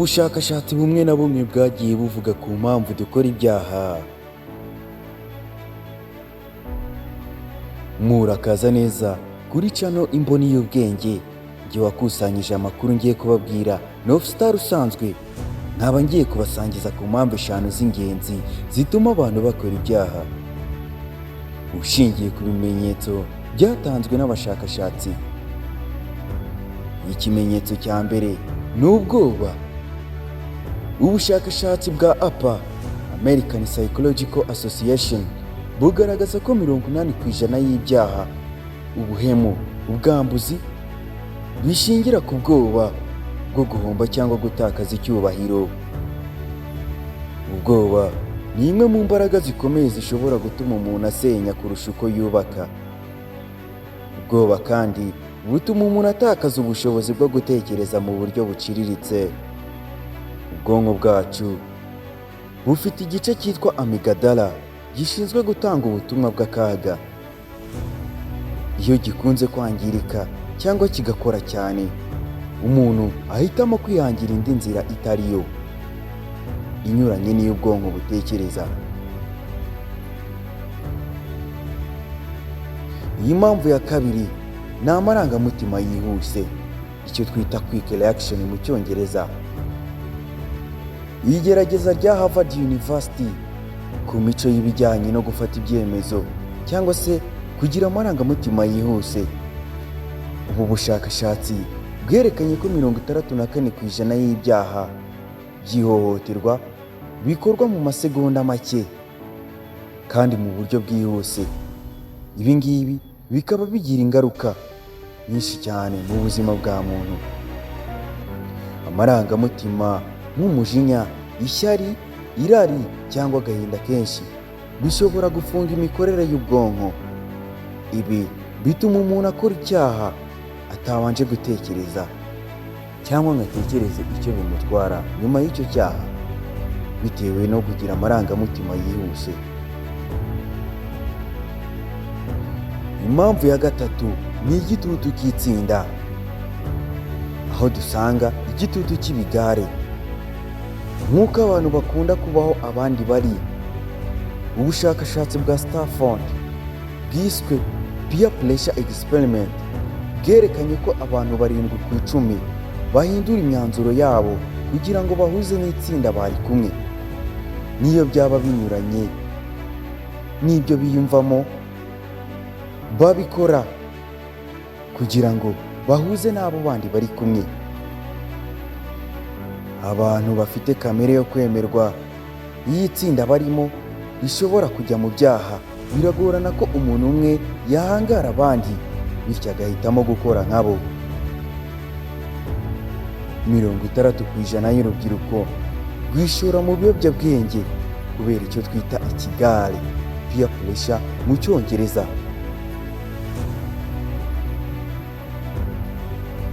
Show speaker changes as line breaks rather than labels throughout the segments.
ubushakashatsi bumwe na bumwe bwagiye buvuga ku mpamvu dukora ibyaha. Murakaza neza kuri channel Imboni y'Ubwenge, njye wakusanyije amakuru ngiye kubabwira Northstar usanzwe, nkaba ngiye kubasangiza ku mpamvu 5 z'ingenzi zituma abantu bakora ibyaha. Ushingiye ku bimenyetso byatanzwe n'abashakashatsi. Ikimenyetso cya mbere ni ubwoba. Ubushakashatsi bwa APA, American Psychological Association, bugaragaza ko 80% y'ibyaha, ubuhemu, ubwambuzi bishingira ku bwoba bwo guhomba cyangwa gutakaza icyubahiro. Ubwoba ni imwe mu mbaraga zikomeye zishobora gutuma umuntu asenya kurusha uko yubaka. Ubwoba kandi butuma umuntu atakaza ubushobozi bwo gutekereza mu buryo buciriritse. Ubwonko bwacu bufite igice cyitwa amygdala gishinzwe gutanga ubutumwa bw'akaga. Iyo gikunze kwangirika cyangwa kigakora cyane, umuntu ahitamo kwihangira indi nzira itariyo, inyuranye n'iyo ubwonko butekereza. Iyi mpamvu ya kabiri ni amarangamutima yihuse, icyo twita quick reaction mu Cyongereza. Igerageza rya Harvard University ku mico y'ibijyanye no gufata ibyemezo cyangwa se kugira amarangamutima yihuse. Ubu bushakashatsi bwerekanye ko 64% y'ibyaha by'ihohoterwa bikorwa mu masegonda make kandi mu buryo bwihuse. Ibi ngibi bikaba bigira ingaruka nyinshi cyane mu buzima bwa muntu. Amarangamutima nk'umujinya, ishyari, irari cyangwa agahinda kenshi bishobora gufunga imikorere y'ubwonko. Ibi bituma umuntu akora icyaha atabanje gutekereza cyangwa ngo atekereze icyo bimutwara nyuma y'icyo cyaha, bitewe no kugira amarangamutima yihuse. Impamvu ya gatatu ni igitutu cy'itsinda, aho dusanga igitutu cy'ibigare. Nk'uko abantu bakunda kubaho abandi bari, ubushakashatsi bwa Stanford bwiswe Peer Pressure Experiment bwerekanye ko abantu 7/10 bahindura imyanzuro yabo kugira ngo bahuze n'itsinda bari kumwe, niyo byaba binyuranye n'ibyo biyumvamo, babikora kugira ngo bahuze n'abo bandi bari kumwe. Abantu bafite kamere yo kwemerwa, iyo itsinda barimo rishobora kujya mu byaha, biragorana ko umuntu umwe yahangara abandi bityo agahitamo gukora nkabo. 60% y'urubyiruko rwishora mu biyobyabwenge kubera icyo twita ikigare, peer pressure mu Cyongereza.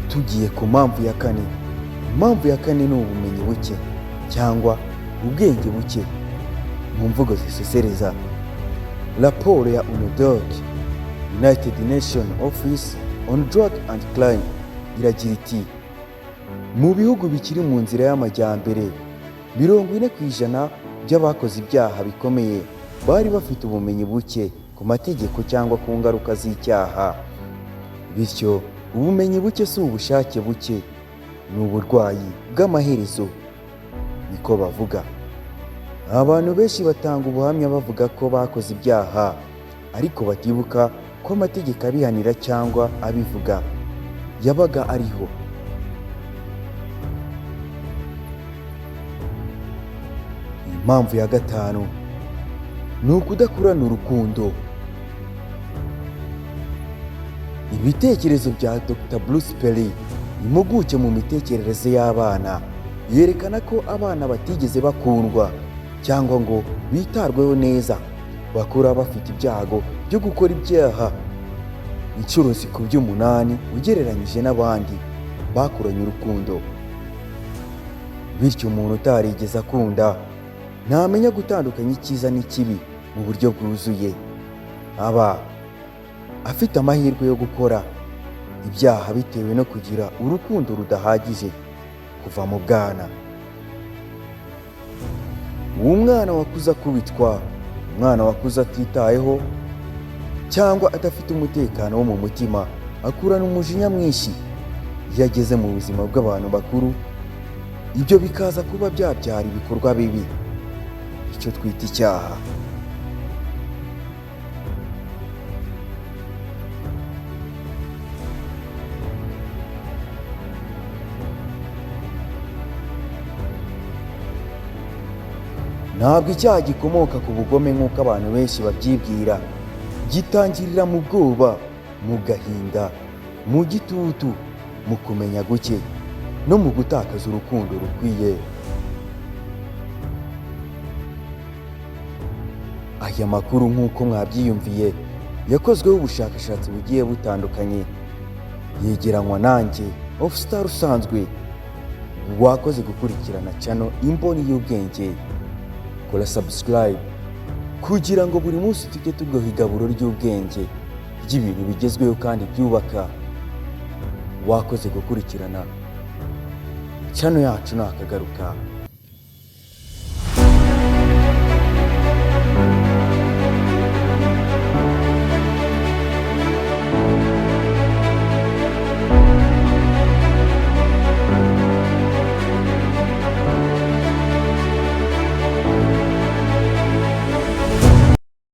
Tugiye ku mpamvu ya kane. Impamvu ya kane ni ubumenyi buke cyangwa ubwenge buke mu mvugo zisesereza. Raporo ya UNODC, United Nations Office on Drug and Crime, iragira iti mu bihugu bikiri mu nzira y'amajyambere 40% by'abakoze ibyaha bikomeye bari bafite ubumenyi buke ku mategeko cyangwa ku ngaruka z'icyaha. Bityo ubumenyi buke si ubushake buke, ni uburwayi bw'amaherezo, niko bavuga. Abantu benshi batanga ubuhamya bavuga ko bakoze ibyaha ariko batibuka ko amategeko abihanira cyangwa abivuga yabaga ariho. Impamvu ya gatanu ni ukudakurana urukundo. Ibitekerezo bya Dr. Bruce Perry, impuguke mu mitekerereze y'abana, yerekana ko abana batigeze bakundwa cyangwa ngo bitarweho neza bakura bafite ibyago byo gukora ibyaha inshuro zikubye 8 ugereranyije n'abandi bakuranye urukundo. Bityo umuntu utarigeze akunda ntamenya gutandukanya icyiza n'ikibi mu buryo bwuzuye, aba afite amahirwe yo gukora ibyaha bitewe no kugira urukundo rudahagije kuva mu bwana. uwo mwana wakuze akubitwa, umwana wakuze atitayeho cyangwa adafite umutekano wo mu mutima, akurana umujinya mwinshi. Iyo ageze mu buzima bw'abantu bakuru, ibyo bikaza kuba byabyara ibikorwa bibi, icyo twita icyaha. Ntabwo icyaha gikomoka ku bugome nk'uko abantu benshi babyibwira. Gitangirira mu bwoba, mu gahinda, mu gitutu, mu kumenya guke no mu gutakaza urukundo rukwiye. Aya makuru nk'uko mwabyiyumviye yakozweho ubushakashatsi bugiye butandukanye, yegeranywa nanjye Offstar usanzwe. Wakoze gukurikirana channel Imboni y'Ubwenge. Kora subscribe kugira ngo buri munsi tujye tuguha igaburo ry'ubwenge ry'ibintu bigezweho kandi byubaka. Wakoze gukurikirana channel yacu nakagaruka.